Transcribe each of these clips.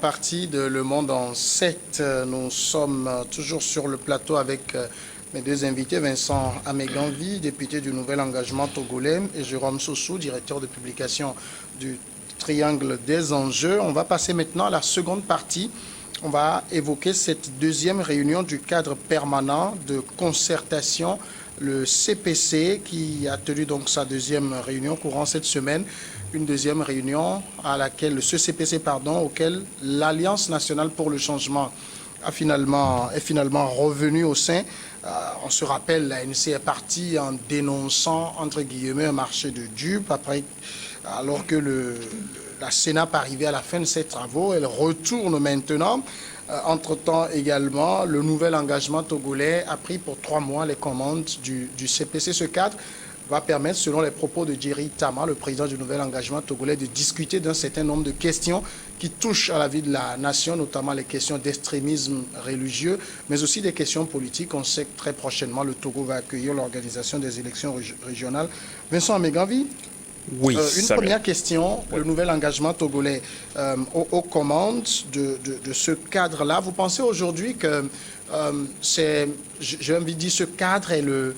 Partie de Le Monde en 7. Nous sommes toujours sur le plateau avec mes deux invités, Vincent Améganvi, député du Nouvel Engagement togolais, et Jérôme Sossou, directeur de publication du Triangle des enjeux. On va passer maintenant à la seconde partie. On va évoquer cette deuxième réunion du cadre permanent de concertation, le CPC, qui a tenu donc sa deuxième réunion courant cette semaine. Une deuxième réunion à laquelle ce CPC, auquel l'Alliance nationale pour le changement est finalement revenue au sein. On se rappelle, l'ANC est partie en dénonçant, entre guillemets, un marché de dupes. Après, alors que la Sénat arrivait à la fin de ses travaux, elle retourne maintenant. Entre-temps également, le Nouvel Engagement togolais a pris pour 3 mois les commandes du CPC. Ce cadre va permettre, selon les propos de Jerry Tama, le président du Nouvel Engagement togolais, de discuter d'un certain nombre de questions qui touchent à la vie de la nation, notamment les questions d'extrémisme religieux, mais aussi des questions politiques. On sait que très prochainement, le Togo va accueillir l'organisation des élections régionales. Vincent Améganvi, oui, une première question, le Nouvel Engagement togolais aux commandes de ce cadre-là. Vous pensez aujourd'hui que j'ai envie de dire, ce cadre est le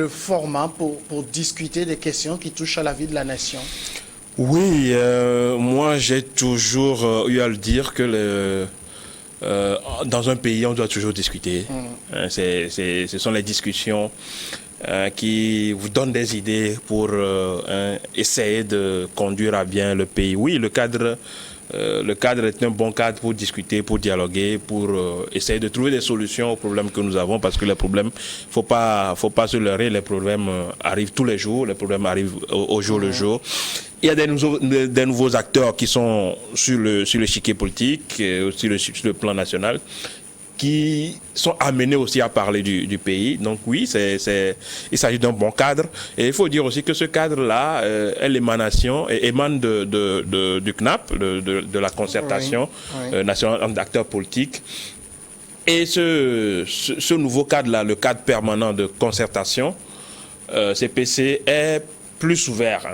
format pour discuter des questions qui touchent à la vie de la nation? Oui, moi j'ai toujours eu à le dire que dans un pays, on doit toujours discuter. Ce sont les discussions qui vous donnent des idées pour essayer de conduire à bien le pays. Oui, le cadre est un bon cadre pour discuter, pour dialoguer, pour essayer de trouver des solutions aux problèmes que nous avons, parce que les problèmes, faut pas se leurrer, les problèmes arrivent tous les jours, les problèmes arrivent au jour le jour. Il y a des nouveaux acteurs qui sont sur l'échiquier politique, sur le plan national, qui sont amenés aussi à parler du pays. Donc oui, il s'agit d'un bon cadre. Et il faut dire aussi que ce cadre-là est l'émanation, émane du CNAP, de la concertation nationale d'acteurs politiques. Et ce nouveau cadre-là, le cadre permanent de concertation, CPC, est plus ouvert,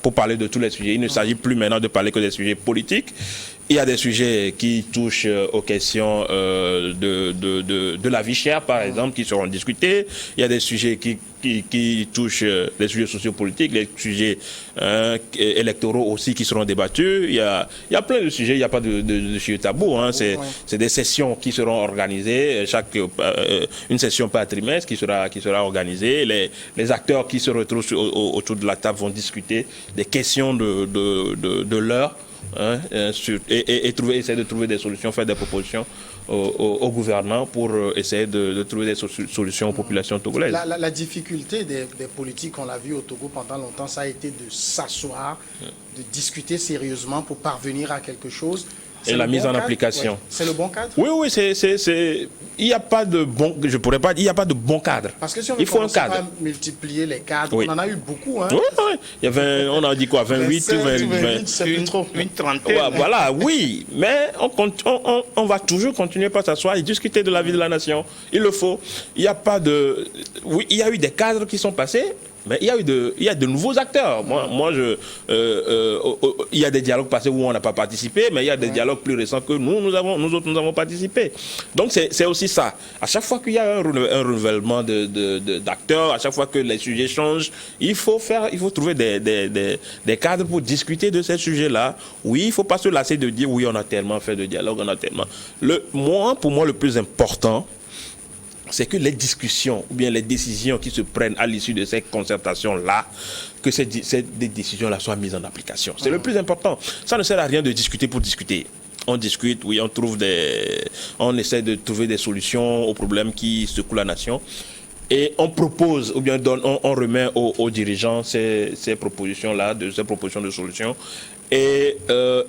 pour parler de tous les sujets. Il ne s'agit plus maintenant de parler que des sujets politiques. Il y a des sujets qui touchent aux questions de la vie chère, par exemple, qui seront discutés. Il y a des sujets qui touchent les sujets sociopolitiques, les sujets électoraux aussi qui seront débattus. Il y a plein de sujets, il n'y a pas de sujet tabou. C'est des sessions qui seront organisées, une session par trimestre qui sera organisée. Les acteurs qui se retrouvent autour de la table vont discuter des questions de l'heure. Essayer de trouver des solutions, faire des propositions aux gouvernants pour essayer de trouver des solutions aux populations togolaises. La difficulté des politiques, on l'a vu au Togo pendant longtemps, ça a été de s'asseoir, de discuter sérieusement pour parvenir à quelque chose. Et la mise en application. Ouais. C'est le bon cadre? Oui, il n'y a pas de bon, je pourrais pas dire, il n'y a pas de bon cadre. Parce que si on il faut un cadre. Pas multiplier les cadres, on en a eu beaucoup. Oui. Il y avait, on a dit quoi, 28 une trentaine. Ouais, voilà, oui. Mais on va toujours continuer par s'asseoir et discuter de la vie de la nation. Il le faut. Il n'y a pas de... Oui, il y a eu des cadres qui sont passés. Mais il y a de nouveaux acteurs. Il y a des dialogues passés où on n'a pas participé, mais il y a des dialogues plus récents que nous avons participé. Donc c'est aussi ça. À chaque fois qu'il y a un renouvellement d'acteurs, à chaque fois que les sujets changent, il faut trouver des cadres pour discuter de ces sujets-là. Oui, il ne faut pas se lasser de dire oui, on a tellement fait de dialogue, on a tellement. Pour moi, le plus important, c'est que les discussions ou bien les décisions qui se prennent à l'issue de ces concertations-là, que ces décisions-là soient mises en application. C'est le plus important. Ça ne sert à rien de discuter pour discuter. On discute, oui, on essaie de trouver des solutions aux problèmes qui secouent la nation. Et on propose, ou bien on remet aux dirigeants ces propositions-là, ces propositions de solutions. Et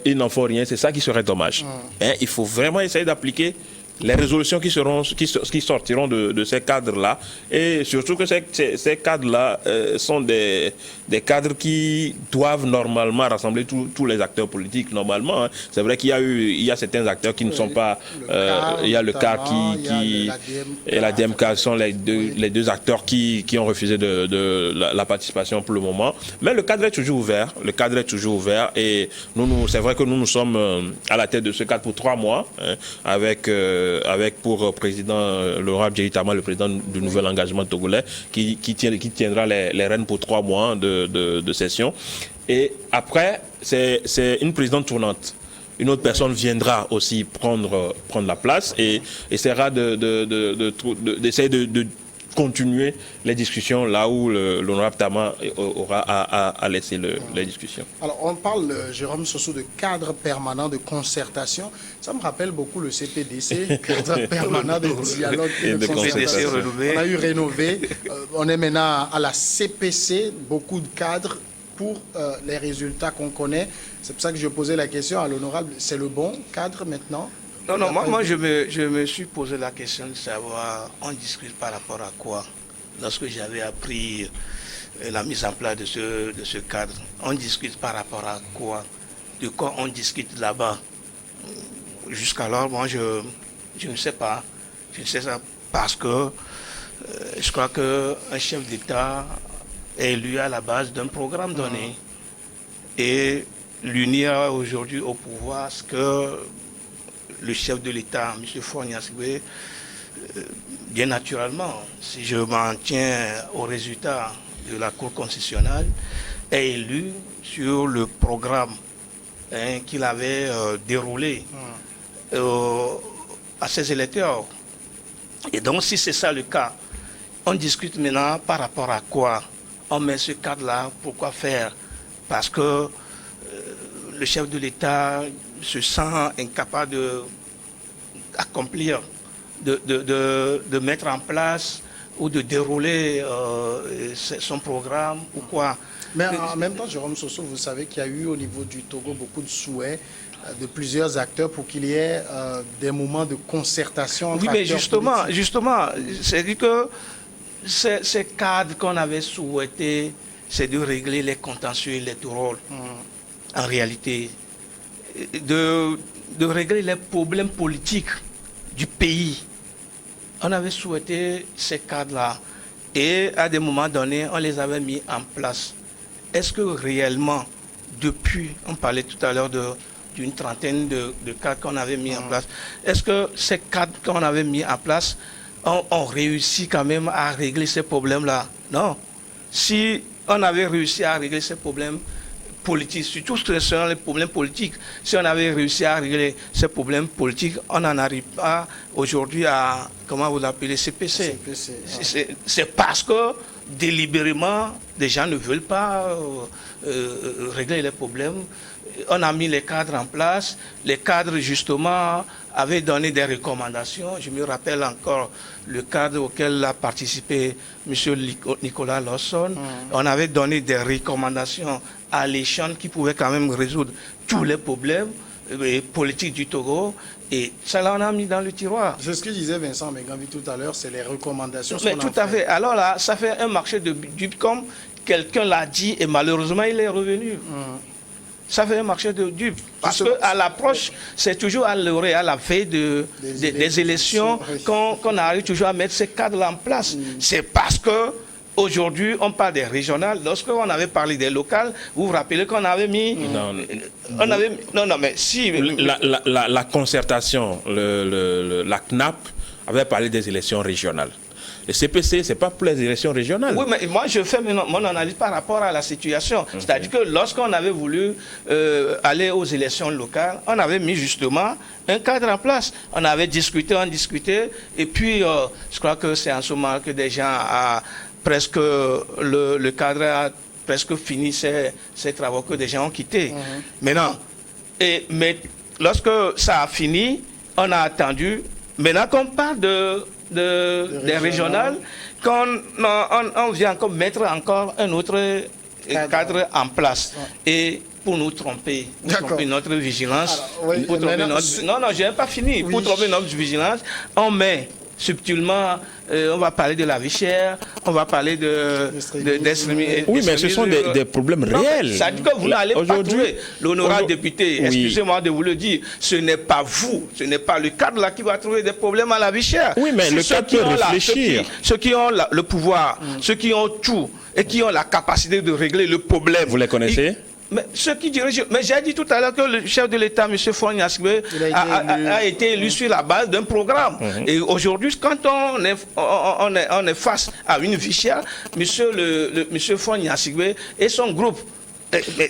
ils n'en font rien. C'est ça qui serait dommage. Il faut vraiment essayer d'appliquer les résolutions qui sortiront de ces cadres-là, et surtout que ces cadres-là sont des cadres qui doivent normalement rassembler tous les acteurs politiques, normalement. Hein. C'est vrai qu'il y a certains acteurs qui ne sont pas... il y a le CAR et la DMK sont les deux acteurs qui ont refusé de la participation pour le moment. Mais le cadre est toujours ouvert. Le cadre est toujours ouvert. Et c'est vrai que nous sommes à la tête de ce cadre pour 3 mois, hein, avec pour président Laurent Djeri Tama, le président du nouvel engagement togolais, qui tiendra les rênes pour 3 mois de session. Et après, c'est une présidente tournante. Une autre personne viendra aussi prendre la place et essaiera d'essayer de continuer les discussions là où l'honorable Tama aura à laisser les discussions. Alors, on parle, Jérôme Soso, de cadre permanent de concertation. Ça me rappelle beaucoup le CPDC, cadre permanent de dialogue et de concertation. On a eu rénové. On est maintenant à la CPC, beaucoup de cadres pour les résultats qu'on connaît. C'est pour ça que je posais la question à l'honorable. C'est le bon cadre maintenant? Non, moi je me suis posé la question de savoir, on discute par rapport à quoi? Lorsque j'avais appris la mise en place de ce cadre, on discute par rapport à quoi? De quoi on discute là-bas? Jusqu'alors, moi je ne sais pas. Je ne sais pas parce que je crois qu'un chef d'État est élu à la base d'un programme donné. Et l'unir aujourd'hui au pouvoir, ce que le chef de l'État, M. Faure-Gnassingbé, bien naturellement, si je m'en tiens au résultat de la Cour constitutionnelle, est élu sur le programme qu'il avait déroulé à ses électeurs. Et donc, si c'est ça le cas, on discute maintenant par rapport à quoi? On met ce cadre-là, pourquoi faire? Parce que le chef de l'État se sent incapable d'accomplir, de mettre en place ou de dérouler son programme ou quoi. Mais en même temps, Jérôme Soso, vous savez qu'il y a eu au niveau du Togo beaucoup de souhaits de plusieurs acteurs pour qu'il y ait des moments de concertation entre acteurs. Oui, mais justement, c'est-à-dire que ces cadres qu'on avait souhaité, c'est de régler les contentieux électoraux. En réalité, de régler les problèmes politiques du pays. On avait souhaité ces cadres-là et à des moments donnés, on les avait mis en place. Est-ce que réellement, depuis, on parlait tout à l'heure d'une trentaine de cadres qu'on avait mis en place, est-ce que ces cadres qu'on avait mis en place ont réussi quand même à régler ces problèmes-là? Non. Si on avait réussi à régler ces problèmes politiques, surtout les problèmes politiques, si on avait réussi à régler ces problèmes politiques, on n'en arrive pas aujourd'hui à, comment vous l'appelez, CPC. C'est parce que délibérément, des gens ne veulent pas régler les problèmes. On a mis les cadres en place. Les cadres, justement, avaient donné des recommandations. Je me rappelle encore le cadre auquel a participé M. Nicolas Lawson. On avait donné des recommandations alléchantes qui pouvaient quand même résoudre tous les problèmes politiques du Togo. Et ça, là, on a mis dans le tiroir. C'est ce que disait Vincent Megambi tout à l'heure, c'est les recommandations. Mais tout à fait. Alors là, ça fait un marché de dupes, comme quelqu'un l'a dit, et malheureusement, il est revenu. Ça fait un marché de dupes. Parce qu'à l'approche, c'est toujours à l'orée, à la veille des élections, qu'on arrive toujours à mettre ces cadres-là en place. C'est parce que aujourd'hui, on parle des régionales. Lorsqu'on avait parlé des locales, vous vous rappelez qu'on avait mis... Non, mais si... La concertation, la CNAP avait parlé des élections régionales. Le CPC, ce n'est pas pour les élections régionales. Oui, mais moi, je fais mon analyse par rapport à la situation. C'est-à-dire que lorsqu'on avait voulu aller aux élections locales, on avait mis justement un cadre en place. On avait discuté, et puis je crois que c'est en ce moment que des gens presque le cadre a presque fini ses travaux, que des gens ont quitté. Maintenant, mais lorsque ça a fini, on a attendu. Maintenant qu'on parle des régionales, on vient encore mettre encore un autre cadre en place. Et pour nous tromper, D'accord. tromper notre vigilance. Alors, oui, pour tromper maintenant, non, je n'ai pas fini. Oui. Pour tromper notre vigilance, on met subtilement, on va parler de la vie chère, on va parler d'extrémisme. Oui, mais ce sont des problèmes réels. Ça dit que vous n'allez pas trouver. L'honorable député, oui. excusez-moi de vous le dire, ce n'est pas vous, ce n'est pas le cadre là qui va trouver des problèmes à la vie chère. Oui, mais le cadre peut réfléchir. Ceux qui ont le pouvoir, ceux qui ont tout et qui ont la capacité de régler le problème. Vous les connaissez? Mais ceux qui dirigent, mais j'ai dit tout à l'heure que le chef de l'État, M. Fournier Asigbe, a été élu sur la base d'un programme. Et aujourd'hui, quand on est face à une vie chère, M. Fournier Asigbe et son groupe.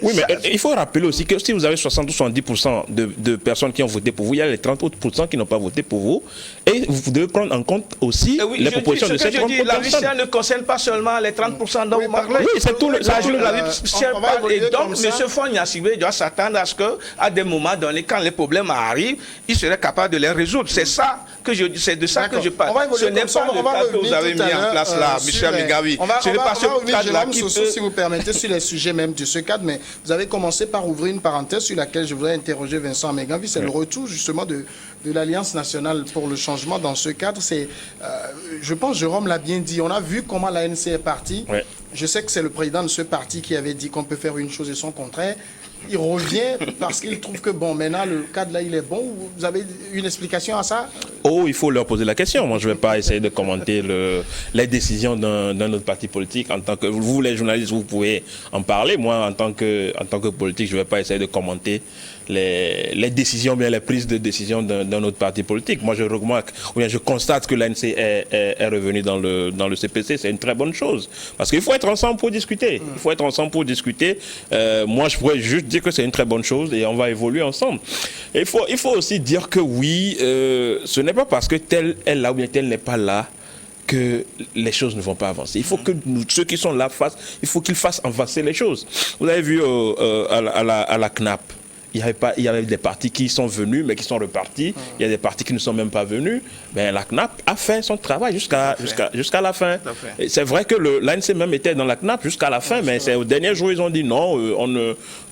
Oui, mais il faut rappeler aussi que si vous avez 60 ou 70% de personnes qui ont voté pour vous, il y a les 30 autres % qui n'ont pas voté pour vous. Et vous devez prendre en compte aussi les propositions de ces 30 personnes. La vie chère ne concerne pas seulement les 30% dont vous parlez. Oui, c'est tout le... La vie chère parle. Et donc, M. Fournier Asigbe doit s'attendre à ce qu'à des moments donnés, quand les problèmes arrivent, il serait capable de les résoudre. C'est ça que je dis, c'est de ça que je parle. Ce n'est pas le cadre que vous avez mis en place là, M. Amigawi. Ce n'est pas ce cadre-là qui peut... Si vous permettez, sur les sujets même de ce cadre, mais vous avez commencé par ouvrir une parenthèse sur laquelle je voudrais interroger Vincent Améganvi. C'est le retour justement de l'Alliance nationale pour le changement dans ce cadre. Je pense, Jérôme l'a bien dit, on a vu comment l'ANC est partie. Ouais. Je sais que c'est le président de ce parti qui avait dit qu'on peut faire une chose et son contraire. Il revient parce qu'il trouve que, bon, maintenant, le cadre là, il est bon. Vous avez une explication à ça? Oh, il faut leur poser la question. Moi, je ne vais pas essayer de commenter les décisions d'un autre parti politique. En tant que vous, les journalistes, vous pouvez en parler. Moi, en tant que politique, je ne vais pas essayer de commenter les décisions, bien les prises de décision d'un autre parti politique. Moi, je remarque, ou bien je constate que l'ANC est revenu dans le CPC. C'est une très bonne chose. Parce qu'il faut être ensemble pour discuter. Il faut être ensemble pour discuter. Moi, je pourrais juste dire que c'est une très bonne chose et on va évoluer ensemble. Et il faut aussi dire que oui, ce n'est pas parce que tel est là ou bien tel n'est pas là que les choses ne vont pas avancer. Il faut que ceux qui sont là il faut qu'ils fassent avancer les choses. Vous avez vu à la CNAP, il y avait des partis qui sont venus mais qui sont repartis. Il y a des partis qui ne sont même pas venus. Ben, la CNAP a fait son travail jusqu'à la fin. C'est vrai que l'ANC même était dans la CNAP jusqu'à la fin, mais c'est au dernier jour ils ont dit non,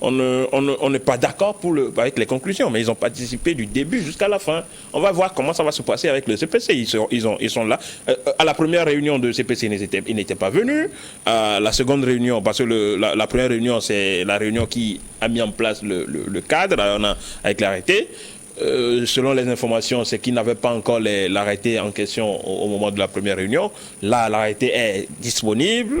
on n'est pas d'accord avec les conclusions, mais ils ont participé du début jusqu'à la fin. On va voir comment ça va se passer avec le CPC. Ils sont là. À la première réunion de CPC, ils n'étaient pas venus. À la seconde réunion, parce que la première réunion, c'est la réunion qui a mis en place le cadre avec l'arrêté. Selon les informations, c'est qu'ils n'avaient pas encore l'arrêté en question au moment de la première réunion. Là, l'arrêté est disponible.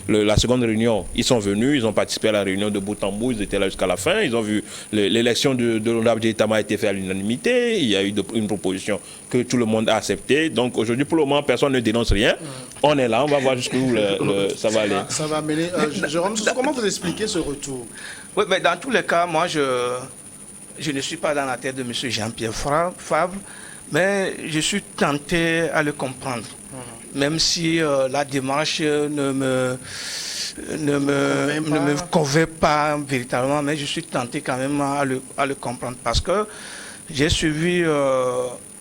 La seconde réunion, ils sont venus, ils ont participé à la réunion de bout en bout, ils étaient là jusqu'à la fin. Ils ont vu l'élection de l'honorable Djeitama a été faite à l'unanimité. Il y a eu une proposition que tout le monde a acceptée. Donc aujourd'hui, pour le moment, personne ne dénonce rien. On est là, on va voir jusqu'où ça va aller. Ça va mener. Jérôme, comment vous expliquez ce retour? Oui, mais dans tous les cas, moi, je ne suis pas dans la tête de M. Jean-Pierre Favre, mais je suis tenté à le comprendre. Même si la démarche ne me convainc pas véritablement, mais je suis tenté quand même à le comprendre. Parce que j'ai suivi,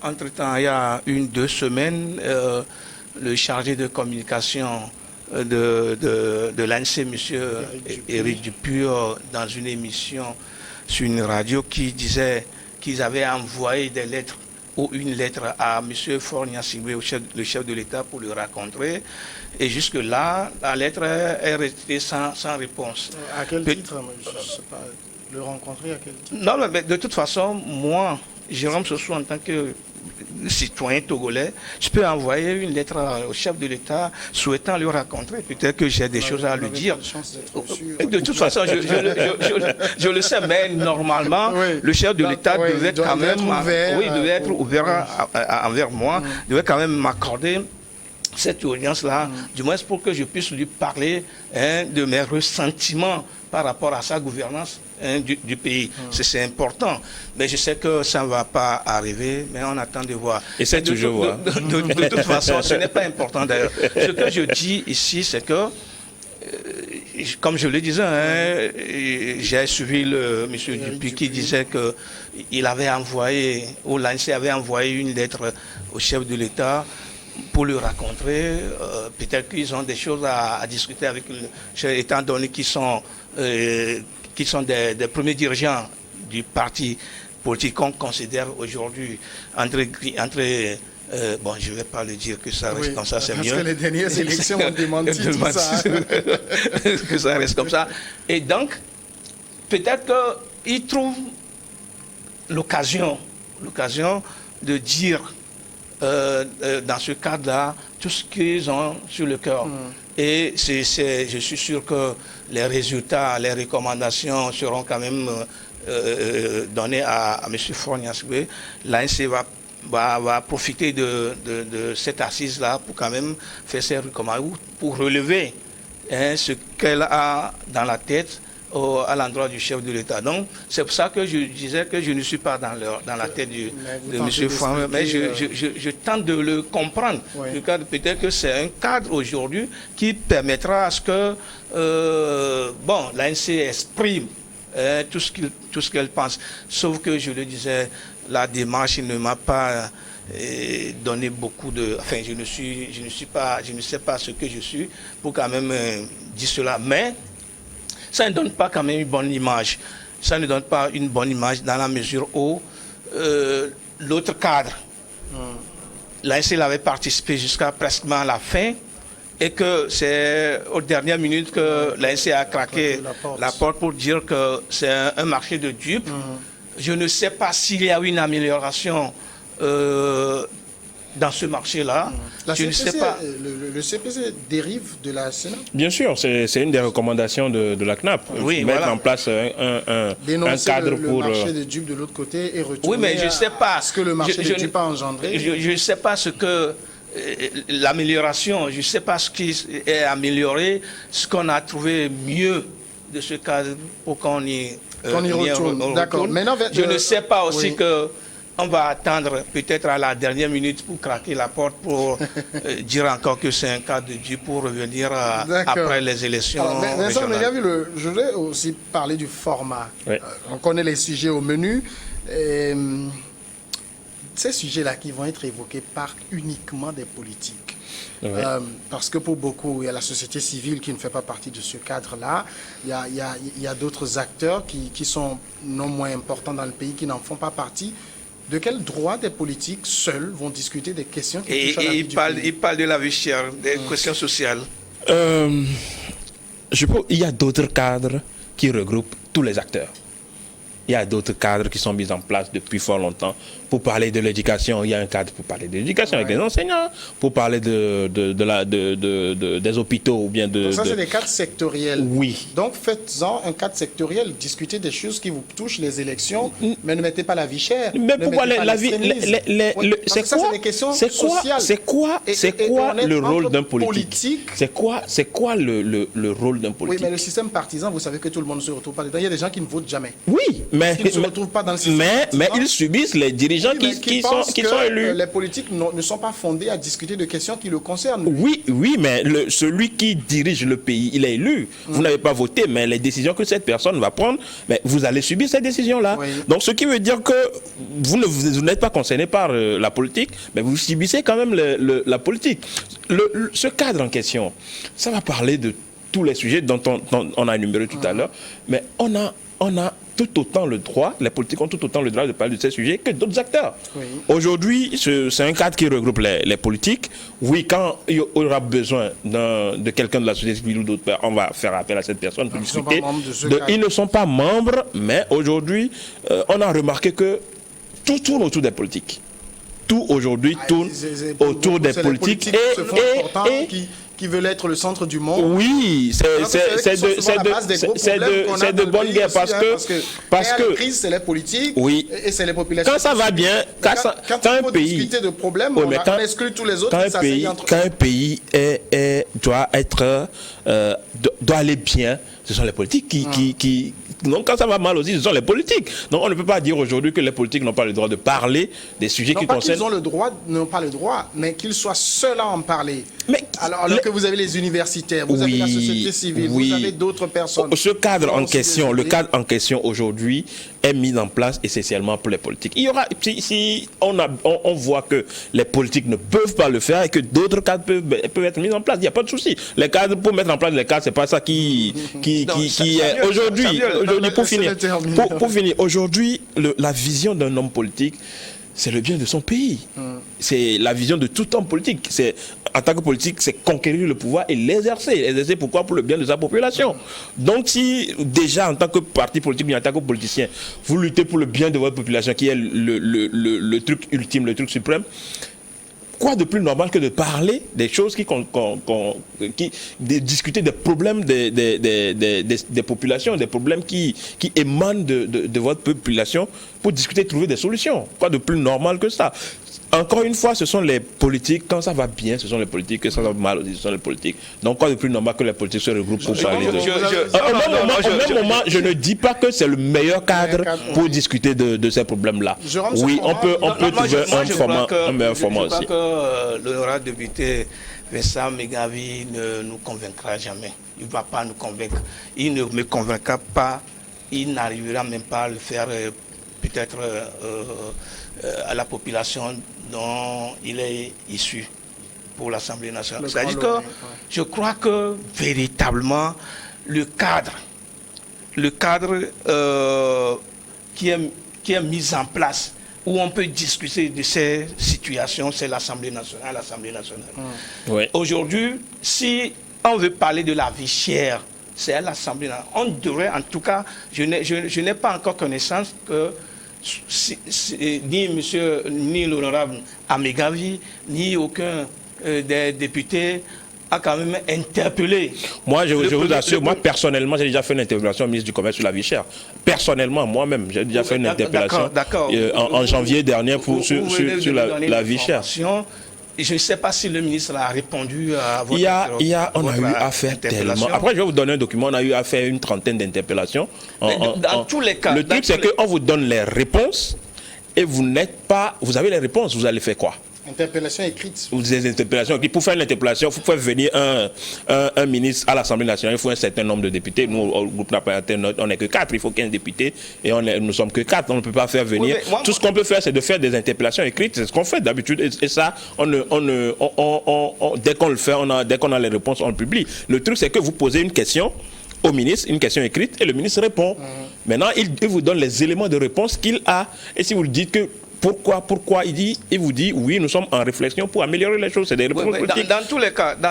entre-temps, il y a 1-2 semaines, le chargé de communication de l'ANC, M. Éric Dupuy, dans une émission sur une radio qui disait qu'ils avaient envoyé des lettres ou une lettre à M. Fournier Asigbe, le chef de l'État, pour le rencontrer. Et jusque-là, la lettre est restée sans réponse. À quel titre? Je ne sais pas. Le rencontrer à quel titre? Non, mais de toute façon, moi, Jérôme Sossou, en tant que citoyen togolais, je peux envoyer une lettre au chef de l'État souhaitant le rencontrer. Peut-être que j'ai des choses à lui dire. De toute façon, je le sais, mais normalement, le chef de l'État devait quand même être ouvert envers moi, devait quand même m'accorder cette audience-là, du moins pour que je puisse lui parler de mes ressentiments par rapport à sa gouvernance du pays. C'est important. Mais je sais que ça ne va pas arriver, mais on attend de voir. Et c'est toujours voir. De toute façon, ce n'est pas important d'ailleurs. Ce que je dis ici, c'est que, comme je le disais, j'ai suivi M. Dupuy qui disait qu'il avait envoyé, ou l'ANC avait envoyé une lettre au chef de l'État pour le rencontrer. Peut-être qu'ils ont des choses à discuter avec le chef, étant donné qu'ils sont qui sont des premiers dirigeants du parti politique qu'on considère aujourd'hui entre bon, je ne vais pas le dire que ça reste comme ça, c'est mieux. Parce que les dernières élections ont démenti tout ça. Que ça reste comme ça. Et donc, peut-être qu'ils trouvent l'occasion de dire dans ce cadre-là tout ce qu'ils ont sur le cœur. Et je suis sûr que les résultats, les recommandations seront quand même données à M. Forniasque. L'ANC va profiter de cette assise-là pour quand même faire ses recommandations, pour relever ce qu'elle a dans la tête à l'endroit du chef de l'État. Donc, c'est pour ça que je disais que je ne suis pas dans la tête de M. Fouan, mais je tente de le comprendre. Oui. Peut-être que c'est un cadre aujourd'hui qui permettra à ce que l'ANC exprime tout ce qu'elle pense. Sauf que, je le disais, la démarche ne m'a pas donné beaucoup de... Enfin, je ne sais pas ce que je suis pour quand même dire cela. Mais ça ne donne pas quand même une bonne image. Ça ne donne pas une bonne image dans la mesure où l'autre cadre, l'ANC avait participé jusqu'à presque à la fin et que c'est aux dernières minutes que l'ANC a craqué la porte pour dire que c'est un marché de dupes. Je ne sais pas s'il y a une amélioration dans ce marché-là. Je ne sais pas. Le CPC dérive de la Sénat? Bien sûr, c'est une des recommandations de la CNAP. Oui, mettre en place un cadre pour... le marché de dupes de l'autre côté et retourner oui, mais je sais pas ce que le marché de dupes a engendré. Je ne sais pas ce que... l'amélioration, je ne sais pas ce qui est amélioré, ce qu'on a trouvé mieux de ce cadre pour qu'on y retourne. D'accord. Je ne sais pas aussi que on va attendre peut-être à la dernière minute pour craquer la porte, pour dire encore que c'est un cas de Dieu pour revenir après les élections. Alors, Vincent, je voulais aussi parler du format. Oui. On connaît les sujets au menu. Ces sujets-là qui vont être évoqués par uniquement des politiques. Oui. Parce que pour beaucoup, il y a la société civile qui ne fait pas partie de ce cadre-là. Il y a d'autres acteurs qui sont non moins importants dans le pays, qui n'en font pas partie. De quel droit des politiques seuls vont discuter des questions qui touchent à la vie du pays? Il parle de la vie chère, des questions sociales. Il y a d'autres cadres qui regroupent tous les acteurs. Il y a d'autres cadres qui sont mis en place depuis fort longtemps. Pour parler de l'éducation, il y a un cadre pour parler de l'éducation avec les enseignants. Pour parler des hôpitaux ou bien de... Donc ça, c'est des cadres sectoriels. Oui. Donc faites-en un cadre sectoriel. Discutez des choses qui vous touchent, les élections, mais ne mettez pas la vie chère. Mais pourquoi la vie... C'est quoi? C'est des questions sociales. C'est quoi le rôle d'un politique? C'est quoi le rôle d'un politique? Oui, mais le système partisan, vous savez que tout le monde ne se retrouve pas dedans. Il y a des gens qui ne votent jamais. Oui, mais ils ne se retrouvent pas dans le système mais ils subissent les dirigeants qui sont élus. Les politiques ne sont pas fondés à discuter de questions qui le concernent. Oui, mais celui qui dirige le pays, il est élu. Vous n'avez pas voté, mais les décisions que cette personne va prendre, mais vous allez subir ces décisions-là. Oui. Donc, ce qui veut dire que vous n'êtes pas concerné par la politique, mais vous subissez quand même la politique. Ce cadre en question, ça va parler de tous les sujets dont on a énuméré tout à l'heure, mais on a tout autant le droit, les politiques ont tout autant le droit de parler de ces sujets que d'autres acteurs. Oui. Aujourd'hui, c'est un cadre qui regroupe les politiques. Oui, quand il y aura besoin de quelqu'un de la société civile ou d'autres, on va faire appel à cette personne pour discuter. Ils ne sont pas membres, mais aujourd'hui, on a remarqué que tout tourne autour des politiques. Tout aujourd'hui tourne autour des politiques qui veulent être le centre du monde. Oui, c'est de bonne guerre parce que la crise, c'est les politiques et c'est les populations. Quand ça va bien, quand un pays discuter de problèmes, on exclut tous les autres. Quand un pays doit aller bien, ce sont les politiques qui donc quand ça va mal aussi, ce sont les politiques. Donc on ne peut pas dire aujourd'hui que les politiques n'ont pas le droit de parler des sujets qui concernent... n'ont pas le droit, mais qu'ils soient seuls à en parler. Alors que vous avez les universitaires, vous avez la société civile, vous avez d'autres personnes. Ce cadre en question, le cadre en question aujourd'hui est mis en place essentiellement pour les politiques. Il y aura, si on voit que les politiques ne peuvent pas le faire et que d'autres cadres peuvent être mis en place, il n'y a pas de souci. Les cadres, pour mettre en place les cadres, c'est pas ça qui est aujourd'hui. aujourd'hui, pour finir, aujourd'hui, la vision d'un homme politique, c'est le bien de son pays. C'est la vision de tout homme politique. En tant que politique, c'est conquérir le pouvoir et l'exercer. L'exercer pourquoi? Pour le bien de sa population. Donc si déjà en tant que parti politique, bien en tant que politicien, vous luttez pour le bien de votre population, qui est le truc ultime, le truc suprême, quoi de plus normal que de parler des choses de discuter des problèmes des populations, des problèmes qui émanent de votre population, pour discuter, trouver des solutions. Quoi de plus normal que ça? Encore une fois, ce sont les politiques, quand ça va bien, ce sont les politiques, quand ça va mal aussi, ce sont les politiques. Donc quoi de plus normal que les politiques se regroupent pour parler de... Au même moment, je ne dis pas que c'est le meilleur cadre pour discuter de ces problèmes-là. Oui, on peut trouver un meilleur format aussi. Je crois que l'honorable député Vincent Megavi ne nous convaincra jamais. Il ne va pas nous convaincre. Il ne me convaincra pas. Il n'arrivera même pas à le faire peut-être à la population dont il est issu pour l'Assemblée nationale. C'est-à-dire que je crois que véritablement le cadre qui est mis en place, où on peut discuter de ces situations, c'est l'Assemblée nationale. Oui. Aujourd'hui, si on veut parler de la vie chère, c'est à l'Assemblée nationale. On devrait, en tout cas, je n'ai pas encore connaissance que ni l'honorable Amegavi, ni aucun des députés a quand même interpellé. Moi, je vous assure, moi personnellement, j'ai déjà fait une interpellation au ministre du Commerce sur la vie chère. Personnellement, moi-même, j'ai déjà fait une interpellation en janvier dernier sur la vie chère. Je ne sais pas si le ministre a répondu à votre on a eu à faire tellement. Après, je vais vous donner un document. On a eu à faire une trentaine d'interpellations. Dans tous les cas. Le truc, c'est qu'on vous donne les réponses et vous avez les réponses. Vous allez faire quoi? Interpellation écrite. Ou des interpellations. Pour faire une interpellation, il faut faire venir un ministre à l'Assemblée nationale. Il faut un certain nombre de députés. Nous, au groupe national, on n'est que 4. Il faut 15 députés et nous ne sommes que 4. On ne peut pas faire venir. Tout ce qu'on peut faire, c'est de faire des interpellations écrites. C'est ce qu'on fait d'habitude. Et ça, dès qu'on le fait, dès qu'on a les réponses, on le publie. Le truc, c'est que vous posez une question au ministre, une question écrite, et le ministre répond. Maintenant, il vous donne les éléments de réponse qu'il a. Et si vous lui dites que pourquoi il vous dit oui, nous sommes en réflexion pour améliorer les choses. C'est des réponses politiques. Dans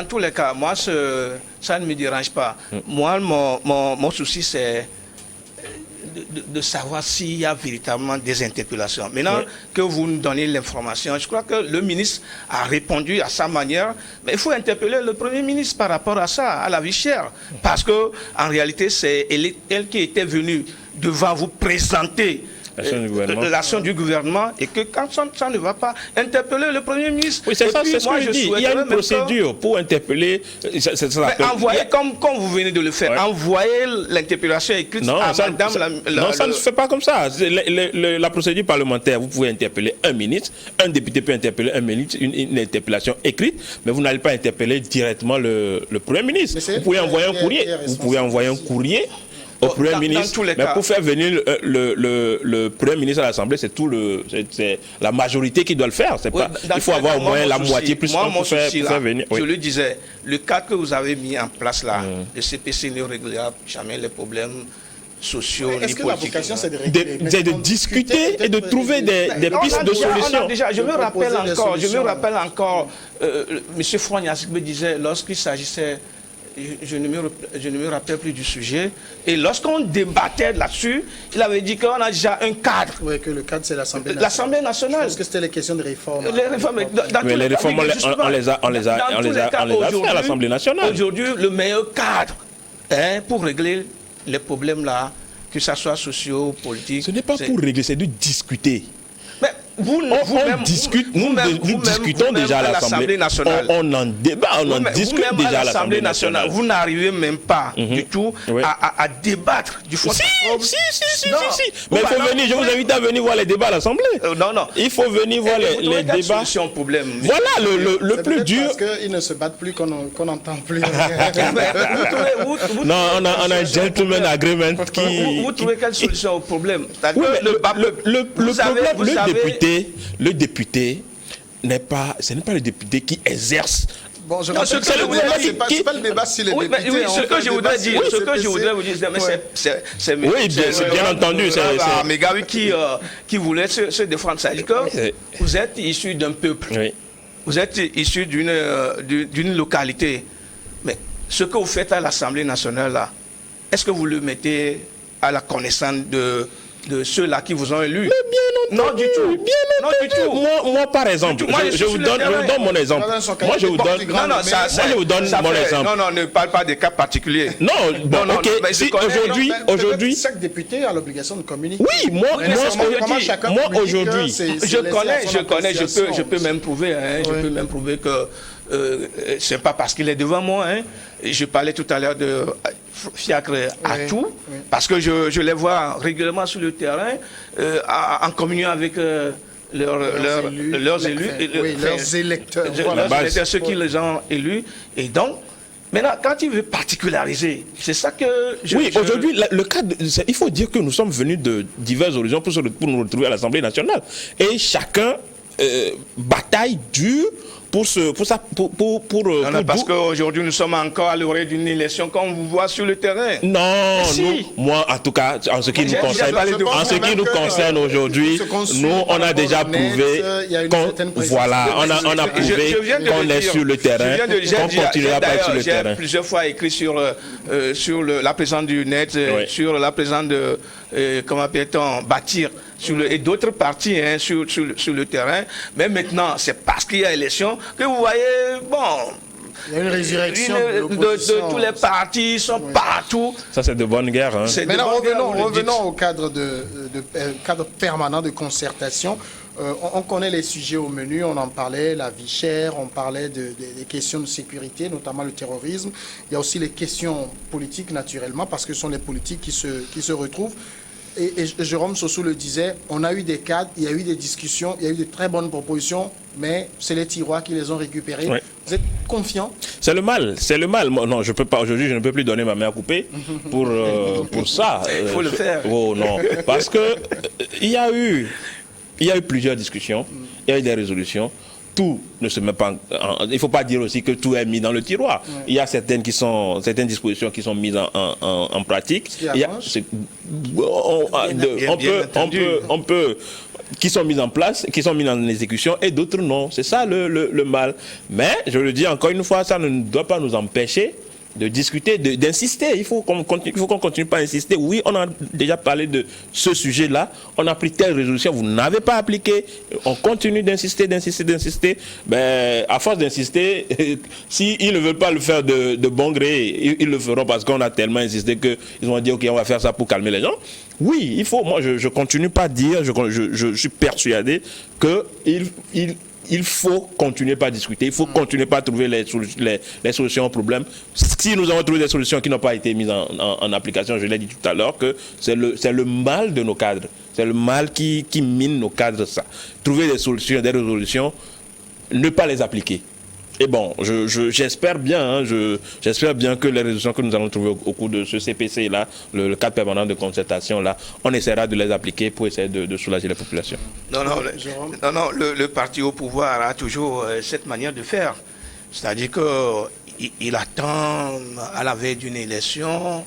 tous les cas, moi, ça ne me dérange pas. Moi, mon souci, c'est de savoir s'il y a véritablement des interpellations. Maintenant que vous nous donnez l'information, je crois que le ministre a répondu à sa manière, mais il faut interpeller le Premier ministre par rapport à ça, à la vie chère. Parce que en réalité, c'est elle qui était venue devant vous présenter l'action du gouvernement, et que quand ça ne va pas, interpeller le Premier ministre. Oui, c'est ça, c'est ce que je dis. Il y a une procédure pour interpeller. Envoyez, comme vous venez de le faire, envoyez l'interpellation écrite à madame non, ça ne se fait pas comme ça. La procédure parlementaire, vous pouvez interpeller un ministre, un député peut interpeller un ministre, une interpellation écrite, mais vous n'allez pas interpeller directement le Premier ministre. Vous pouvez envoyer un courrier. Au Premier ministre, mais pour faire venir le Premier ministre à l'Assemblée, c'est la majorité qui doit le faire. Il faut avoir au moins la moitié plus pour faire venir. Je le disais, le cadre que vous avez mis en place là, le CPC ne réglera jamais les problèmes sociaux ni politiques. Est-ce que la vocation, c'est de discuter et de trouver des pistes de solutions? Je me rappelle encore, M. Frognas me disait, lorsqu'il s'agissait... Je ne me rappelle plus du sujet. Et lorsqu'on débattait là-dessus, il avait dit qu'on a déjà un cadre. Oui, que le cadre, c'est l'Assemblée nationale. L'Assemblée nationale. Parce que c'était les questions de réforme. Les réformes, on les a fait à l'Assemblée nationale. Aujourd'hui, le meilleur cadre pour régler les problèmes là, que ce soit sociaux, politiques... Ce n'est pas pour régler, c'est de discuter. Mais nous discutons déjà à l'Assemblée nationale. On en débat, on en discute déjà à l'Assemblée nationale. Vous n'arrivez même pas du tout à débattre du fond. Si. Mais il faut venir, je vous invite à venir voir les débats à l'Assemblée. Non. Il faut venir voir les débats. Voilà le plus dur. Parce qu'ils ne se battent plus qu'on n'entend plus. Non, on a un gentleman agreement qui... Vous trouvez quelle solution au problème? Le député ce n'est pas le député qui exerce Bon, je Non, pense ce que que je voudrais c'est dire- pas le débat si les Oui, mais députés... oui, ce que je voudrais dire, ce que je voudrais vous dire, mais Ouais. c'est Oui, c'est bien entendu, c'est- Megawi qui voulait se défendre. Ça veut dire que C'est- vous êtes issu d'un peuple, Oui. vous êtes issu d'une localité. Mais ce que vous faites à l'Assemblée nationale, là, est-ce que vous le mettez à la connaissance de ceux-là qui vous ont élu? Mais bien entendu, Non, du tout. bien Non, du entendu. tout. Moi, par exemple, Du tout. Moi, je je suis vous sur le donne terrain. mon exemple. Moi, je vous donne... Non, non, ça, Moi, je vous donne ça mon fait- exemple. Non, non, ne parle pas des cas particuliers. Non, bon, Non, non, ok, mais je si connais- aujourd'hui, Non, mais peut-être aujourd'hui... chaque député a l'obligation de communiquer. Oui, moi, Oui, mais moi, c'est Comment chacun communique, aujourd'hui, c'est Je laissé à son connais, je appréciation. peux même prouver, hein, je Oui. peux même prouver que c'est pas parce qu'il est devant moi. Hein. Je parlais tout à l'heure de Fiacre Atou, oui. parce que je les vois régulièrement sur le terrain, en communion avec leurs élus. Oui, leurs électeurs. Voilà. Leurs base. électeurs, ceux qui les ont élus. Et donc, maintenant, quand il veut particulariser, c'est ça que Oui, aujourd'hui, le cas, il faut dire que nous sommes venus de diverses horizons pour nous retrouver à l'Assemblée nationale. Et chacun bataille dure parce qu'aujourd'hui, nous sommes encore à l'orée d'une élection qu'on vous voit sur le terrain. Non, Si. moi, en tout cas, en ce qui nous J'ai concerne, parlé de- en ce qui nous concerne aujourd'hui, nous, on a déjà prouvé on a prouvé Je viens de qu'on le est dire. sur le terrain, qu'on continuera pas sur le terrain. J'ai plusieurs fois écrit sur la présence du net, Oui. sur la présence de, comment appelle-t-on, bâtir, et d'autres partis sur le terrain. Mais maintenant, c'est parce qu'il y a élection que vous voyez, bon... Il y a une résurrection de l'opposition. tous les partis sont partout. Ça, c'est de bonne guerre. Hein. C'est de Maintenant, bonne guerre, vous le revenons dites. au cadre, cadre permanent de concertation. On connaît les sujets au menu, on en parlait, la vie chère, on parlait des questions de sécurité, notamment le terrorisme. Il y a aussi les questions politiques, naturellement, parce que ce sont les politiques qui se retrouvent. Et Jérôme Sossou le disait, on a eu des cadres, il y a eu des discussions, il y a eu de très bonnes propositions, mais c'est les tiroirs qui les ont récupérés. Oui. Vous êtes confiant? C'est le mal, c'est le mal. Moi, non, je peux pas. Aujourd'hui, je ne peux plus donner ma main à couper pour ça. Il faut le faire. Oh non, parce que il y a eu plusieurs discussions, il y a eu des résolutions. Tout ne se met pas. Il ne faut pas dire aussi que tout est mis dans le tiroir. Ouais. Il y a certaines dispositions qui sont mises en pratique. Ce qui Il y a- avance. c'est- Bien entendu. on peut, qui sont mises en place, qui sont mises en exécution, et d'autres non. C'est ça le mal. Mais je le dis encore une fois, ça ne doit pas nous empêcher de discuter, d'insister. Il faut qu'on continue pas à insister. Oui, on a déjà parlé de ce sujet-là. On a pris telle résolution, vous n'avez pas appliqué. On continue d'insister. Ben, à force d'insister, s'ils ne veulent pas le faire de bon gré, ils le feront parce qu'on a tellement insisté qu'ils ont dit ok, on va faire ça pour calmer les gens. Oui, il faut. Moi, je continue pas à dire. Je suis persuadé que il faut continuer par discuter, il faut continuer par trouver les solutions aux problèmes. Si nous avons trouvé des solutions qui n'ont pas été mises en application, je l'ai dit tout à l'heure, que c'est le mal de nos cadres. C'est le mal qui mine nos cadres, ça. Trouver des solutions, des résolutions, ne pas les appliquer. Et bon, j'espère bien, j'espère bien que les résolutions que nous allons trouver au cours de ce CPC-là, le cadre permanent de concertation-là, on essaiera de les appliquer pour essayer de soulager les populations. Non, Jérôme. le parti au pouvoir a toujours cette manière de faire. C'est-à-dire qu'il attend à la veille d'une élection,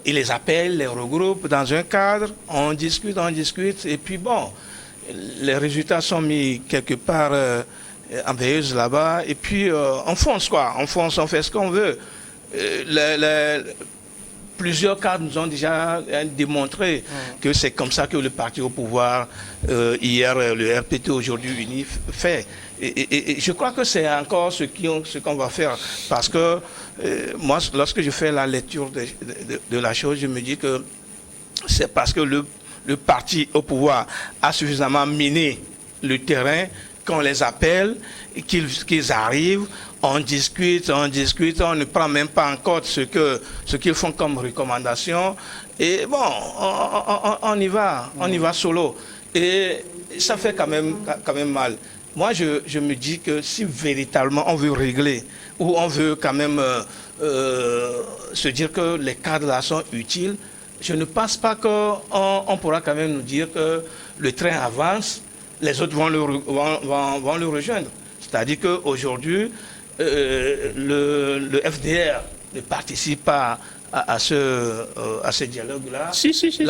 il les appelle, les regroupe dans un cadre, on discute, et puis bon, les résultats sont mis quelque part en veilleuse là-bas, et puis on fonce quoi, on fait ce qu'on veut. Plusieurs cadres nous ont déjà démontré que c'est comme ça que le parti au pouvoir, hier le RPT, aujourd'hui uni, fait. Et je crois que c'est encore ce qu'on va faire. Parce que moi, lorsque je fais la lecture de la chose, je me dis que c'est parce que le parti au pouvoir a suffisamment miné le terrain qu'on les appelle, qu'ils arrivent, on discute, on ne prend même pas en compte ce qu'ils font comme recommandation. Et bon, on y va solo. Et ça fait quand même mal. Moi, je me dis que si véritablement on veut régler, ou on veut quand même se dire que les cadres là sont utiles, je ne pense pas qu'on pourra quand même nous dire que le train avance, les autres vont le rejoindre. C'est-à-dire qu'aujourd'hui, le FDR ne participe pas à ce dialogue-là. Si.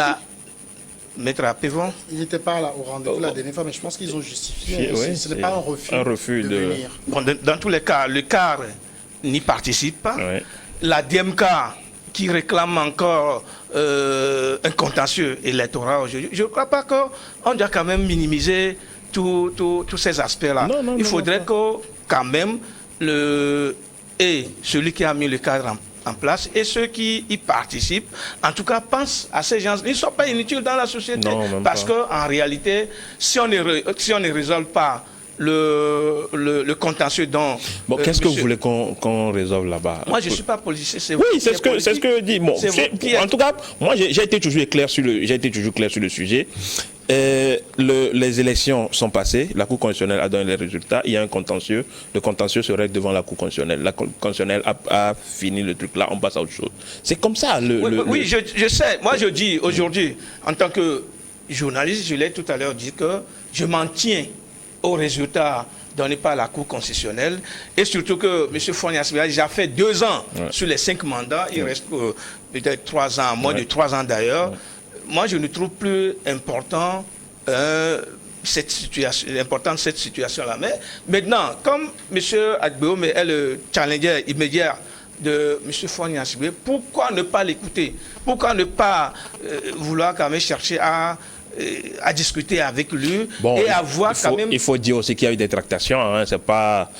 Maître Pévon. Il n'était pas là au rendez-vous la dernière fois, mais je pense qu'ils ont justifié. Oui, ce n'est pas un refus de venir. Bon, dans tous les cas, le CAR n'y participe pas. Oui. La DMK qui réclame encore un contentieux électoral aujourd'hui, je ne crois pas qu'on doit quand même minimiser tous ces aspects-là. Il faudrait que quand même celui qui a mis le cadre en place et ceux qui y participent, en tout cas, pensent à ces gens. Ils ne sont pas inutiles dans la société. Parce qu'en réalité, si on ne résolve pas le contentieux dont... Bon, qu'est-ce que vous voulez qu'on résolve là-bas? Moi, je ne suis pas politicien, c'est oui, c'est ce que je dis. Bon, en tout cas, moi, j'ai été toujours clair sur le sujet. Les élections sont passées, la Cour constitutionnelle a donné les résultats, il y a un contentieux, le contentieux se règle devant la Cour constitutionnelle. La Cour constitutionnelle a fini le truc là, on passe à autre chose. C'est comme ça. Oui, je sais. Moi, je dis aujourd'hui, en tant que journaliste, je l'ai tout à l'heure dit que je m'en tiens aux résultats donnés par la Cour constitutionnelle et surtout que M. Phonias a déjà fait 2 ans sur les 5 mandats, il reste peut-être 3 ans, moins de 3 ans d'ailleurs. Moi, je ne trouve plus important cette situation-là. Mais maintenant, comme M. Agbeo est le challenger immédiat de M. Phonias, pourquoi ne pas l'écouter? Pourquoi ne pas vouloir quand même chercher à discuter avec lui et à voir quand même... Il faut dire aussi qu'il y a eu des tractations. Hein, c'est pas,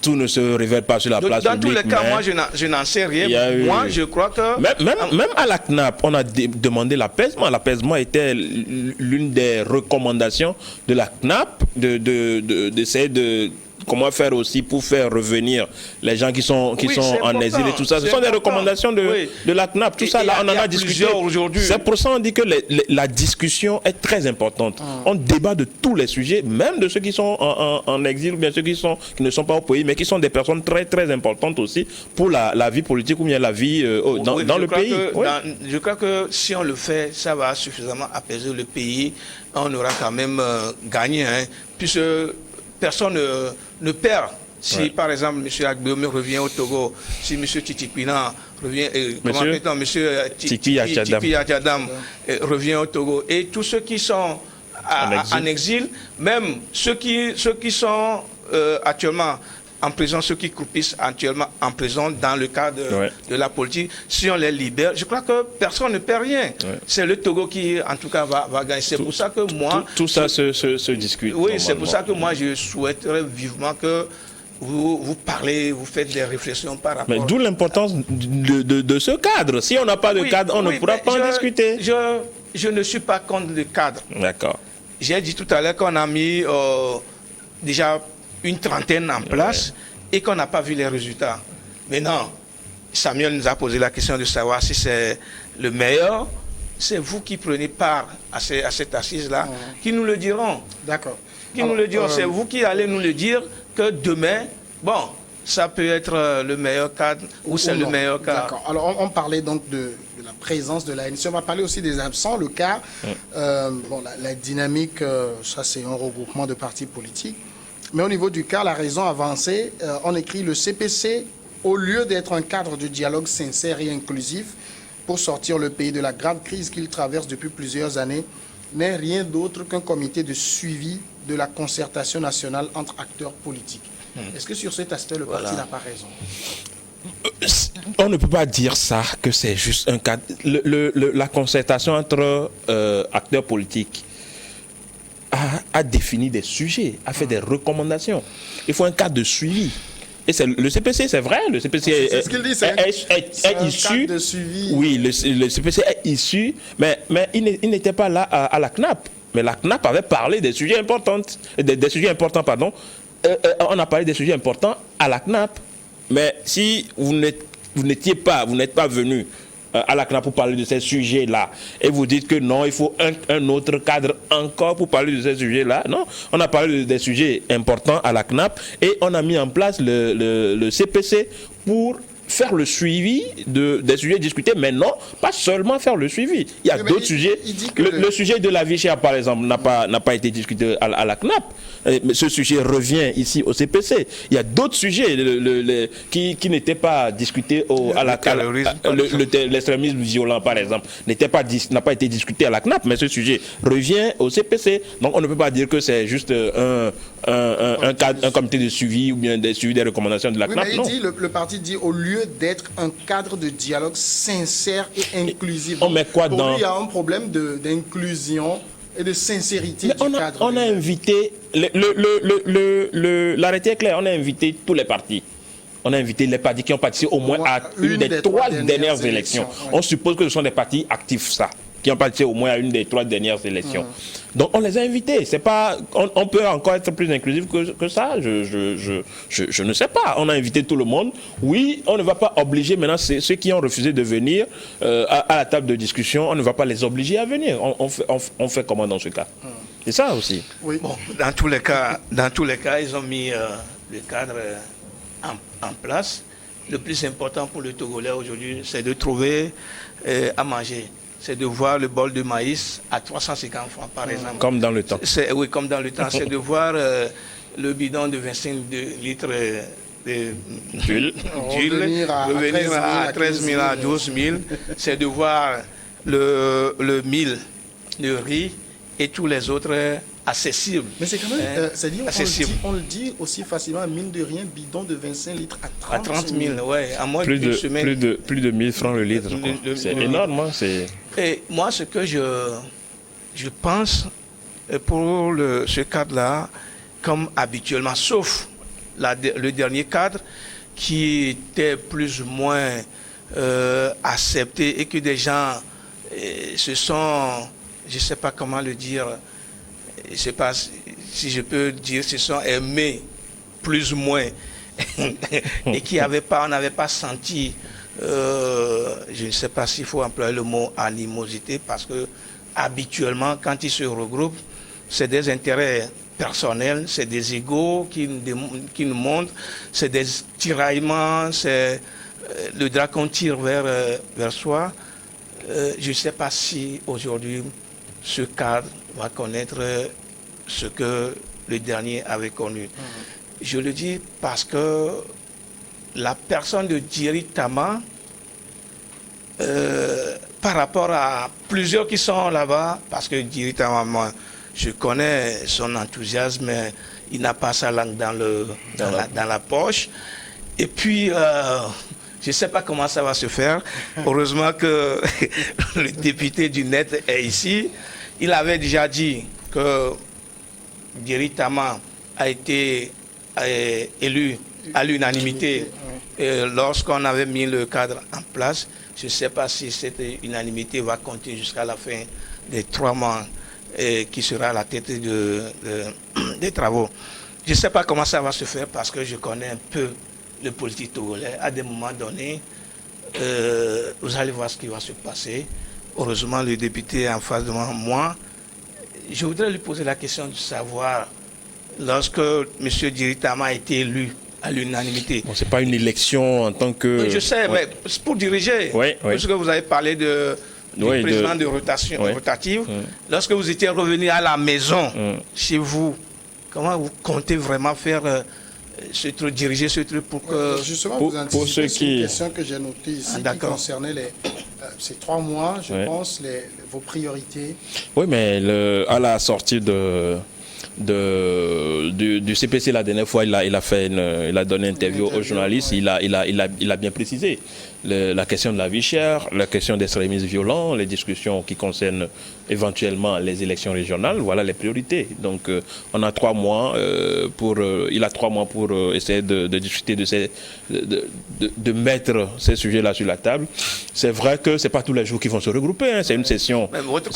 tout ne se révèle pas sur la place publique. Dans tous les cas, moi, je n'en sais rien. Moi, je crois que... Même à la CNAP, on a demandé l'apaisement. L'apaisement était l'une des recommandations de la CNAP d'essayer de... Comment faire aussi pour faire revenir les gens qui sont en exil et tout ça. Ce sont des recommandations de la CNAP. Tout ça, là, on en a discuté aujourd'hui. C'est pour ça qu'on dit que la discussion est très importante. On débat de tous les sujets, même de ceux qui sont en exil ou bien ceux qui ne sont pas au pays, mais qui sont des personnes très, très importantes aussi pour la vie politique ou bien la vie dans le pays. Je crois que si on le fait, ça va suffisamment apaiser le pays. On aura quand même gagné, hein, puisque personne ne perd. Si par exemple M. Agbeome revient au Togo, si M. Titiquina revient, M. Tiki Achadam revient au Togo, et tous ceux qui sont en exil, même ceux qui sont actuellement en prison, ceux qui croupissent actuellement en prison dans le cadre de la politique, si on les libère, je crois que personne ne perd rien. C'est le Togo qui, en tout cas, va gagner. C'est pour ça que moi... Tout ça se discute. Oui, c'est pour ça que moi, je souhaiterais vivement que vous parlez, vous faites des réflexions par rapport... Mais d'où l'importance de ce cadre. Si on n'a pas de cadre, on ne pourra pas en discuter. Je ne suis pas contre le cadre. D'accord. J'ai dit tout à l'heure qu'on a mis déjà une trentaine en place et qu'on n'a pas vu les résultats. Maintenant, Samuel nous a posé la question de savoir si c'est le meilleur. C'est vous qui prenez part à cette assise-là, qui nous le diront. D'accord. Qui nous le diront. C'est vous qui allez nous le dire que demain, bon, ça peut être le meilleur cadre ou c'est le meilleur cadre. D'accord. Alors, on parlait donc de la présence de l'ANC. On va parler aussi des absents. Le cas, la dynamique, ça c'est un regroupement de partis politiques. Mais au niveau du cas, la raison avancée, on écrit le CPC, au lieu d'être un cadre de dialogue sincère et inclusif pour sortir le pays de la grave crise qu'il traverse depuis plusieurs années, n'est rien d'autre qu'un comité de suivi de la concertation nationale entre acteurs politiques. Est-ce que sur cet aspect, le parti n'a pas raison? On ne peut pas dire ça, que c'est juste un cadre. La concertation entre acteurs politiques a défini des sujets, a fait des recommandations. Il faut un cadre de suivi. Et le CPC, c'est vrai, le CPC est issu de suivi. Oui, le CPC est issu, mais il n'était pas là à la CNAP. Mais la CNAP avait parlé des sujets importants, on a parlé des sujets importants à la CNAP. Mais si vous n'êtes pas venu à la CNAP pour parler de ces sujets-là, et vous dites que non, il faut un autre cadre encore pour parler de ces sujets-là. Non, on a parlé des sujets importants à la CNAP et on a mis en place le CPC pour faire le suivi des sujets discutés, mais non, pas seulement faire le suivi. Il y a d'autres sujets. Le sujet de la vie chère, par exemple, n'a pas été discuté à la CNAP. Mais ce sujet revient ici au CPC. Il y a d'autres sujets qui n'étaient pas discutés l'extrémisme violent, par exemple, n'a pas été discuté à la CNAP, mais ce sujet revient au CPC. Donc on ne peut pas dire que c'est juste un comité de suivi ou bien des suivis des recommandations de la CNAP. Mais le parti dit au lieu d'être un cadre de dialogue sincère et inclusif. On met quoi pour lui, il y a un problème d'inclusion et de sincérité du cadre. On a invité, l'arrêté est clair, on a invité tous les partis. On a invité les partis qui ont participé au moins à une des 3 dernières élections. Ouais. On suppose que ce sont des partis actifs, ça, qui ont participé au moins à une des 3 dernières élections. Donc on les a invités. C'est pas, on peut encore être plus inclusif que ça. Je ne sais pas. On a invité tout le monde. Oui, on ne va pas obliger maintenant ceux qui ont refusé de venir à la table de discussion. On ne va pas les obliger à venir. On fait comment dans ce cas? C'est ça aussi. Oui. Bon, dans tous les cas, ils ont mis le cadre en place. Le plus important pour le Togolais aujourd'hui, c'est de trouver à manger. C'est de voir le bol de maïs à 350 francs, par exemple. Comme dans le temps. Oui, comme dans le temps. C'est de voir le bidon de 25 litres d'huile revenir à 13 000, à 12 000. C'est de voir le mil, le riz et tous les autres accessibles. Mais c'est quand même, on le dit aussi facilement, mine de rien, bidon de 25 litres à 30 000. Ouais, à moins d'une semaine. Plus de 1000 francs le litre. C'est énorme. Hein, et moi, ce que je pense pour ce cadre-là, comme habituellement, sauf le dernier cadre qui était plus ou moins accepté et que des gens se sont, je ne sais pas comment le dire, je ne sais pas si je peux dire, se sont aimés plus ou moins et qui on n'avait pas senti, je ne sais pas s'il faut employer le mot animosité, parce que habituellement, quand ils se regroupent, c'est des intérêts personnels, c'est des égos qui nous montrent, c'est des tiraillements, c'est le dragon tire vers soi. Je ne sais pas si aujourd'hui ce cadre va connaître ce que le dernier avait connu. Je le dis parce que la personne de Djeri Tama, par rapport à plusieurs qui sont là-bas, parce que Djeri Tama, moi, je connais son enthousiasme, il n'a pas sa langue dans la poche. Et puis, je ne sais pas comment ça va se faire. Heureusement que le député du Net est ici. Il avait déjà dit que Djeri Tama a été élu à l'unanimité lorsqu'on avait mis le cadre en place. Je ne sais pas si cette unanimité va continuer jusqu'à la fin des 3 mois qui sera à la tête des travaux. Je ne sais pas comment ça va se faire parce que je connais un peu le politique togolais. À des moments donnés, vous allez voir ce qui va se passer. Heureusement, le député est en face de moi. Je voudrais lui poser la question de savoir, lorsque M. Djeri Tama a été élu à l'unanimité. Bon, ce n'est pas une élection en tant que... Oui, je sais, mais c'est pour diriger. Oui, puisque vous avez parlé du président de rotation, rotative. Lorsque vous étiez revenu à la maison, chez vous, comment vous comptez vraiment faire diriger ce truc pour que... Justement, pour ceux qui... C'est une question que j'ai notée ici qui concernait ces 3 mois, je pense, vos priorités. Oui, mais à la sortie du CPC la dernière fois, il a donné une interview aux journalistes, il a bien précisé la question de la vie chère, la question des extrémismes violents, les discussions qui concernent éventuellement les élections régionales, voilà les priorités. Donc on a 3 mois il a 3 mois pour essayer de discuter de mettre ces sujets-là sur la table. C'est vrai que c'est pas tous les jours qu'ils vont se regrouper, hein, c'est une session. Même votre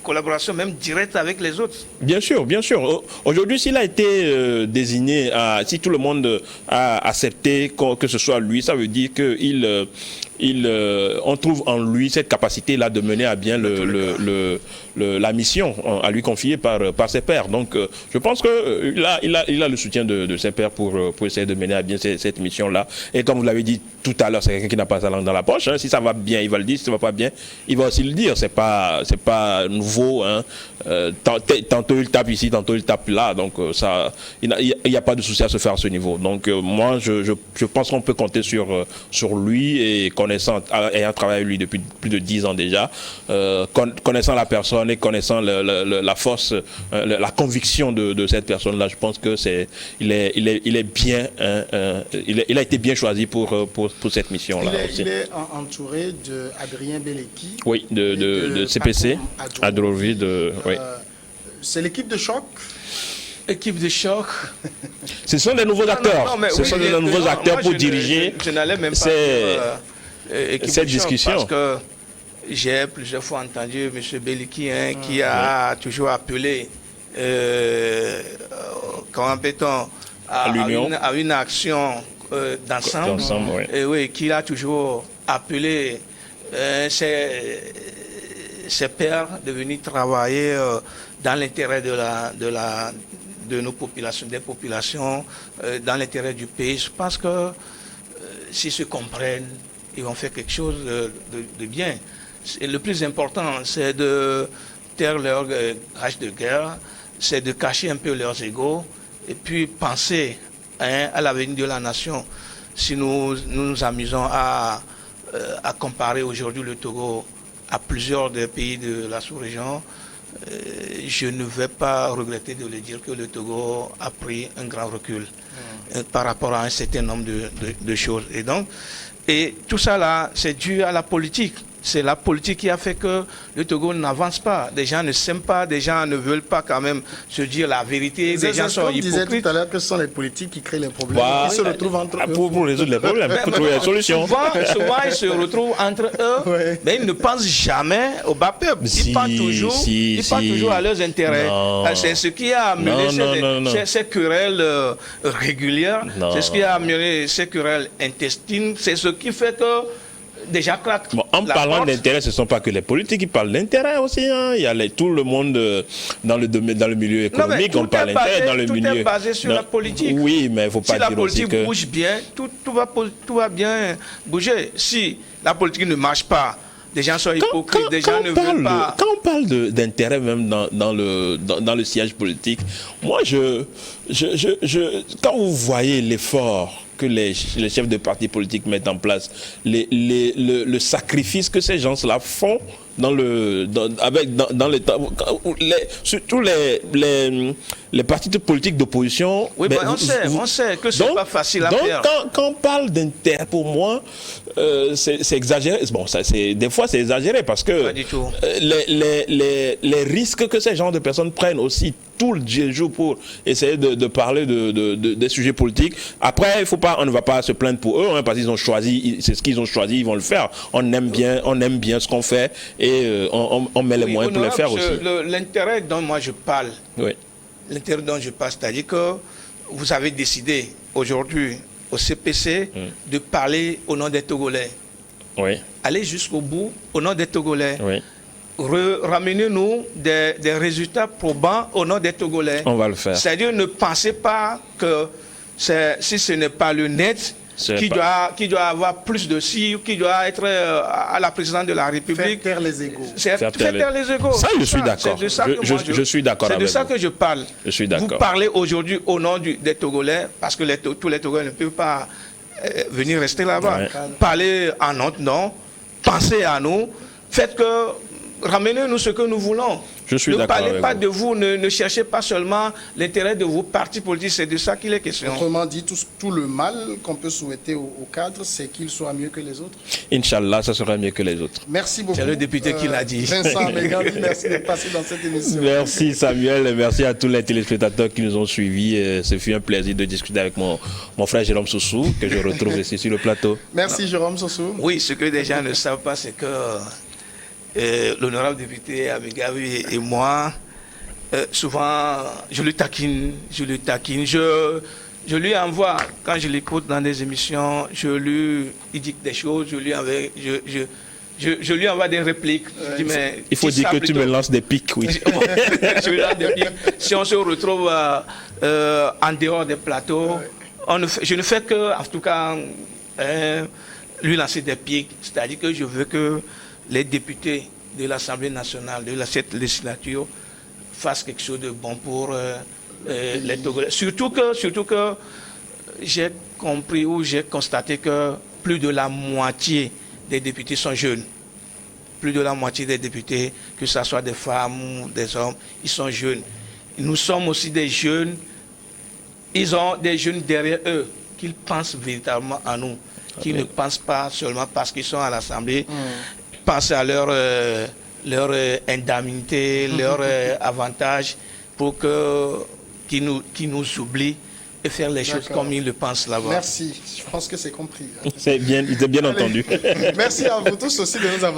collaboration même directe avec les autres. Bien sûr, bien sûr. Aujourd'hui, s'il a été désigné, si tout le monde a accepté que ce soit lui, ça veut dire qu'il on trouve en lui cette capacité-là de mener à bien la mission à lui confier par ses pairs. Donc, je pense que il a le soutien de ses pairs pour essayer de mener à bien cette mission-là. Et comme vous l'avez dit tout à l'heure, c'est quelqu'un qui n'a pas sa langue dans la poche. Hein. Si ça va bien, il va le dire. Si ça va pas bien, il va aussi le dire. C'est pas nouveau. Hein. Tantôt il tape ici, tantôt il tape là. Donc il n'y a pas de souci à se faire à ce niveau. Donc moi, je pense qu'on peut compter sur lui et ayant travaillé avec lui depuis plus de 10 ans déjà, connaissant la personne et connaissant la force, la conviction de cette personne-là, je pense que il est bien, il a été bien choisi pour cette mission-là. Il est entouré d'Adrien Beleki. Oui, de CPC, Adrovid. Oui. C'est l'équipe de choc. Équipe de choc. Ce sont des nouveaux acteurs. Ce sont des nouveaux acteurs pour diriger. Je n'allais même pas cette discussion. Parce que j'ai plusieurs fois entendu M. Beliki qui a toujours appelé comment peut-on à une action d'ensemble. Oui. Et oui, qui a toujours appelé ses pairs de venir travailler dans l'intérêt de nos populations, des populations, dans l'intérêt du pays. Je pense que s'ils se comprennent, ils vont faire quelque chose de bien. Et le plus important, c'est de taire leur rage de guerre, c'est de cacher un peu leurs égos et puis penser à l'avenir de la nation. Si nous nous amusons à comparer aujourd'hui le Togo à plusieurs des pays de la sous-région, je ne vais pas regretter de le dire que le Togo a pris un grand recul par rapport à un certain nombre de choses. Et tout ça là, c'est dû à la politique. C'est la politique qui a fait que le Togo n'avance pas. Des gens ne s'aiment pas, des gens ne veulent pas quand même se dire la vérité, des gens sont hypocrites. Vous disiez tout à l'heure que ce sont les politiques qui créent les problèmes, qui se retrouvent entre eux. Pour résoudre les problèmes, pour trouver la solution. Souvent, ils se retrouvent entre eux, mais ils ne pensent jamais au bas peuple. Ils pensent toujours à leurs intérêts. C'est ce qui a amené ces querelles régulières, c'est ce qui a amené ces querelles intestines, c'est ce qui fait que déjà craque. Bon, en parlant d'intérêt, ce ne sont pas que les politiques qui parlent d'intérêt aussi. Hein. Il y a tout le monde dans le milieu économique, on parle d'intérêt dans le milieu. Tout est basé sur la politique. Oui, mais il ne faut pas dire aussi que... Si la politique bouge bien, tout va bien bouger. Si la politique ne marche pas, des gens sont hypocrites, des gens ne veulent pas... Quand on parle d'intérêt même dans le siège politique, moi, quand vous voyez l'effort que les chefs de partis politiques mettent en place, le sacrifice que ces gens-là font surtout les partis politiques d'opposition. Oui, ben, on sait que c'est pas facile à faire. Donc, quand on parle d'intérêt, pour moi, c'est exagéré. Bon, des fois, c'est exagéré parce que pas du tout. Les risques que ces gens de personnes prennent aussi tout le jour pour essayer de parler des sujets politiques. Après, on ne va pas se plaindre pour eux, hein, parce qu'ils ont choisi, c'est ce qu'ils ont choisi, ils vont le faire. On aime bien ce qu'on fait et on met les moyens pour le faire aussi. L'intérêt dont moi je parle, l'intérêt dont je parle, c'est-à-dire que vous avez décidé aujourd'hui au CPC de parler au nom des Togolais. Oui. Allez jusqu'au bout au nom des Togolais. Oui. Ramenez-nous des résultats probants au nom des Togolais. On va le faire. C'est-à-dire, ne pensez pas que si ce n'est pas le net qui doit avoir plus de ou qui doit être à la présidence de la République. Faire taire les égos. Faire taire les égos. Ça, je suis d'accord. Je suis d'accord avec vous. C'est de ça que je parle. Je suis d'accord. Vous parlez aujourd'hui au nom des Togolais, parce que tous les Togolais ne peuvent pas venir rester là-bas. Ouais. Parlez en notre nom, pensez à nous, faites que... Ramenez-nous ce que nous voulons. Je suis d'accord. Ne parlez pas de vous, ne cherchez pas seulement l'intérêt de vos partis politiques, c'est de ça qu'il est question. Autrement dit, tout le mal qu'on peut souhaiter au cadre, c'est qu'il soit mieux que les autres. Inch'Allah, ça sera mieux que les autres. Merci beaucoup. C'est le député qui l'a dit. Vincent Améganvi, merci de passer dans cette émission. Merci Samuel, et merci à tous les téléspectateurs qui nous ont suivis. Ce fut un plaisir de discuter avec mon frère Jérôme Soussou, que je retrouve ici sur le plateau. Merci Jérôme Soussou. Oui, ce que les gens ne savent pas, c'est que l'honorable député Améganvi et moi, souvent, je le taquine. Je lui envoie, quand je l'écoute dans des émissions, il dit des choses, je lui envoie des répliques. Je dis, mais il faut dire que tu me lances des pics, oui. Je lui lance des pics. Si on se retrouve en dehors des plateaux, je ne fais que, en tout cas, lui lancer des pics. C'est-à-dire que je veux que les députés de l'Assemblée nationale, de cette législature, fassent quelque chose de bon pour les Togolais. Surtout que j'ai compris ou j'ai constaté que plus de la moitié des députés sont jeunes. Plus de la moitié des députés, que ce soit des femmes ou des hommes, ils sont jeunes. Nous sommes aussi des jeunes. Ils ont des jeunes derrière eux qui pensent véritablement à nous, qui ne pensent pas seulement parce qu'ils sont à l'Assemblée, pensent à leur indemnité, leur avantage pour qu'ils nous oublient et faire les choses comme ils le pensent là-bas. Merci, je pense que c'est compris. C'est bien entendu. Merci à vous tous aussi de nous avoir